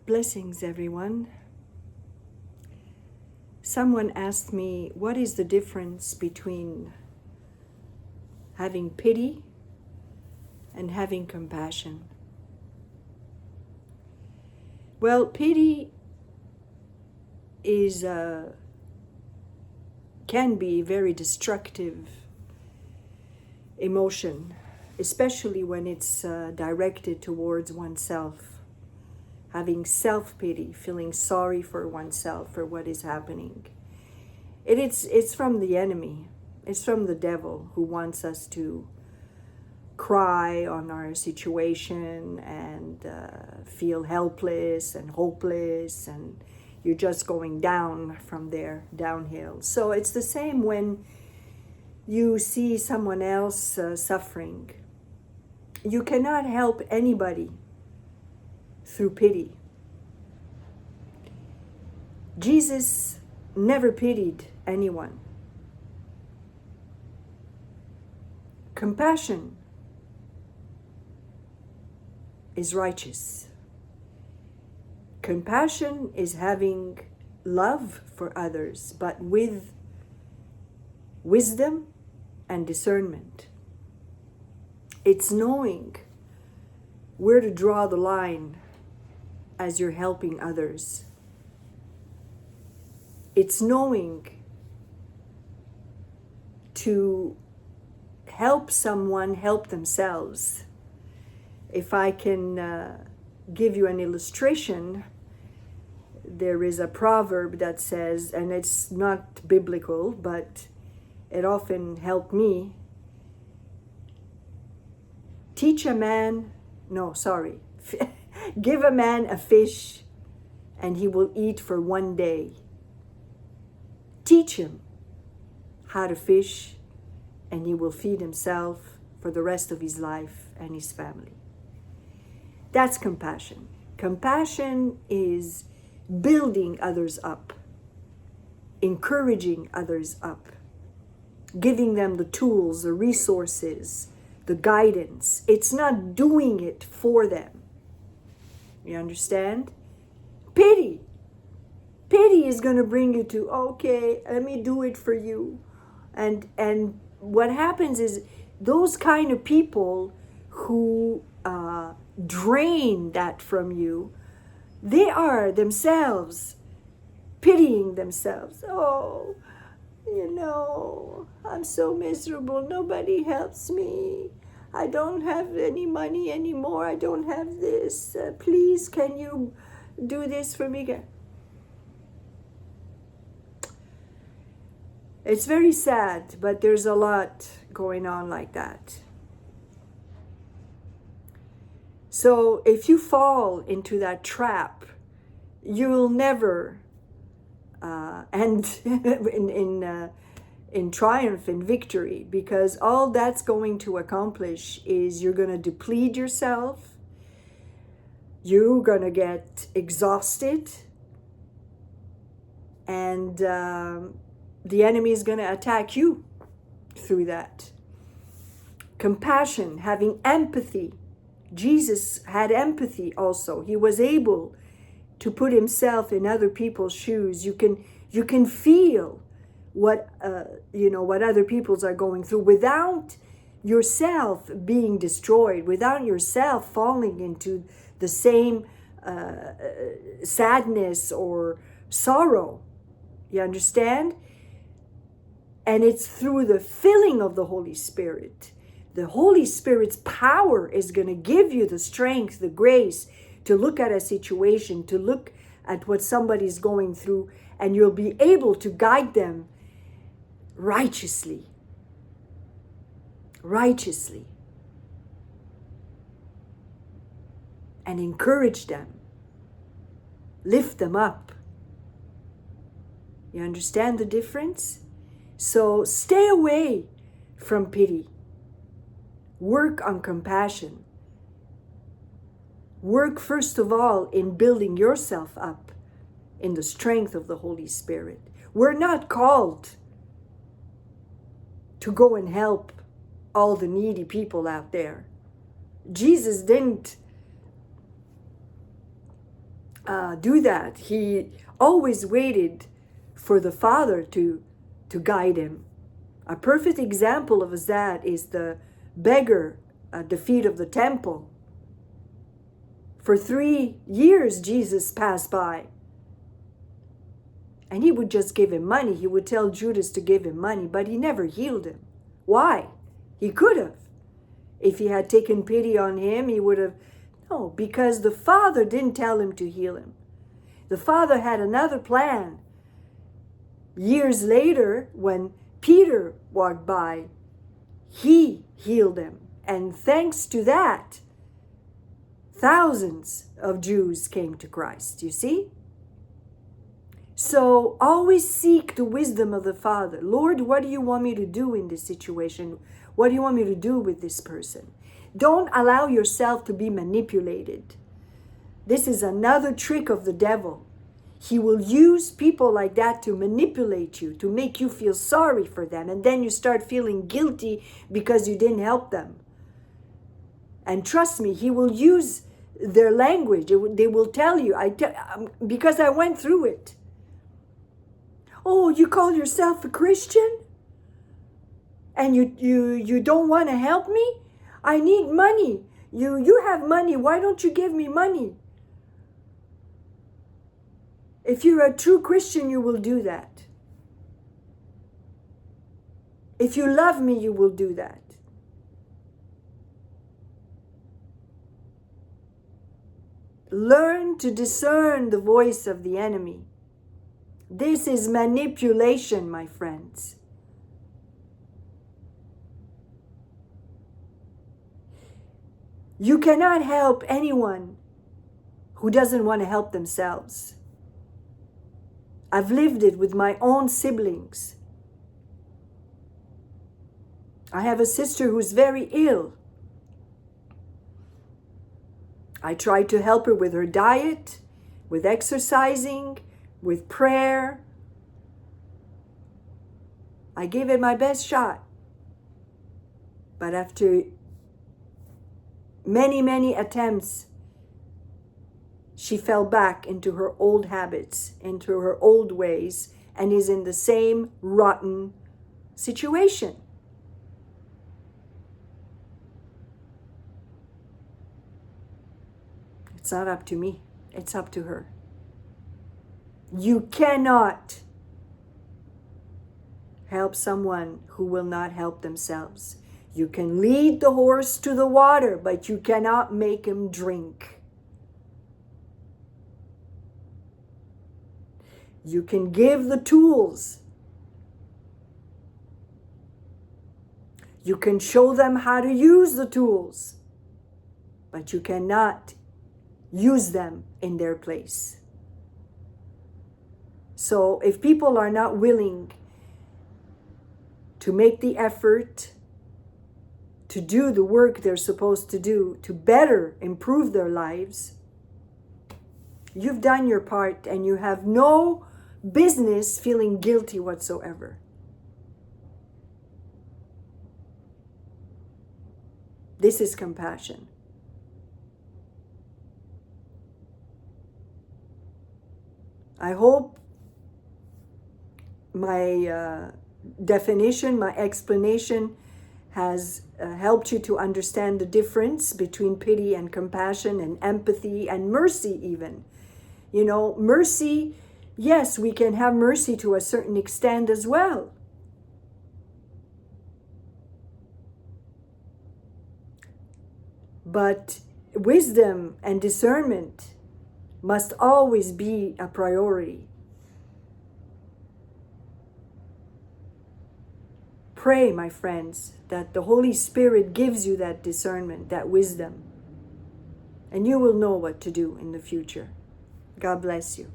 Blessings, everyone. Someone asked me, what is the difference between having pity and having compassion? Well, pity is can be a very destructive emotion, especially when it's directed towards oneself. Having self-pity, feeling sorry for oneself for what is happening. It's from the enemy. It's from the devil who wants us to cry on our situation and feel helpless and hopeless, and you're just going down from there, downhill. So it's the same when you see someone else suffering. You cannot help anybody through pity. Jesus never pitied anyone. Compassion is righteous. Compassion is having love for others, but with wisdom and discernment. It's knowing where to draw the line as you're helping others. It's knowing to help someone help themselves. If I can give you an illustration, there is a proverb that says, and it's not biblical, but it often helped me. Give a man a fish and he will eat for one day. Teach him how to fish and he will feed himself for the rest of his life and his family. That's compassion. Compassion is building others up, encouraging others up, giving them the tools, the resources, the guidance. It's not doing it for them. You understand? Pity. Pity is going to bring you to, okay, let me do it for you. And what happens is those kind of people who drain that from you, they are themselves pitying themselves. Oh, I'm so miserable. Nobody helps me. I don't have any money anymore. I don't have this. Please, can you do this for me? It's very sad, but there's a lot going on like that. So if you fall into that trap, you will never end in triumph and victory, because all that's going to accomplish is you're going to deplete yourself, you're going to get exhausted, and the enemy is going to attack you through that. Compassion, having empathy. Jesus had empathy also. He was able to put himself in other people's shoes. You can feel what other people's are going through without yourself being destroyed, without yourself falling into the same sadness or sorrow. You understand? And it's through the filling of the Holy Spirit. The Holy Spirit's power is going to give you the strength, the grace to look at a situation, to look at what somebody's going through, and you'll be able to guide them righteously, and encourage them, lift them up. You understand the difference? So stay away from pity. Work on compassion. Work first of all in building yourself up in the strength of the Holy Spirit. We're not called to go and help all the needy people out there. Jesus didn't do that. He always waited for the Father to guide him. A perfect example of that is the beggar at the feet of the temple. For 3 years, Jesus passed by. And he would just give him money. He would tell Judas to give him money, but he never healed him. Why? He could have. If he had taken pity on him, he would have. No, because the Father didn't tell him to heal him. The Father had another plan. Years later, when Peter walked by, he healed him. And thanks to that, thousands of Jews came to Christ, you see? So always seek the wisdom of the Father. Lord, what do you want me to do in this situation? What do you want me to do with this person? Don't allow yourself to be manipulated. This is another trick of the devil. He will use people like that to manipulate you, to make you feel sorry for them. And then you start feeling guilty because you didn't help them. And trust me, he will use their language. They will tell you, because I went through it. Oh, you call yourself a Christian? And you don't want to help me? I need money. You have money. Why don't you give me money? If you're a true Christian, you will do that. If you love me, you will do that. Learn to discern the voice of the enemy. This is manipulation, my friends. You cannot help anyone who doesn't want to help themselves. I've lived it with my own siblings. I have a sister who's very ill. I tried to help her with her diet, with exercising, with prayer. I gave it my best shot. But after many attempts, she fell back into her old habits, into her old ways, and is in the same rotten situation. It's not up to me. It's up to her. You cannot help someone who will not help themselves. You can lead the horse to the water, but you cannot make him drink. You can give the tools. You can show them how to use the tools, but you cannot use them in their place. So if people are not willing to make the effort to do the work they're supposed to do to better improve their lives, you've done your part and you have no business feeling guilty whatsoever. This is compassion. I hope my definition, my explanation has helped you to understand the difference between pity and compassion and empathy and mercy even. You know, mercy, yes, we can have mercy to a certain extent as well. But wisdom and discernment must always be a priority. Pray, my friends, that the Holy Spirit gives you that discernment, that wisdom, and you will know what to do in the future. God bless you.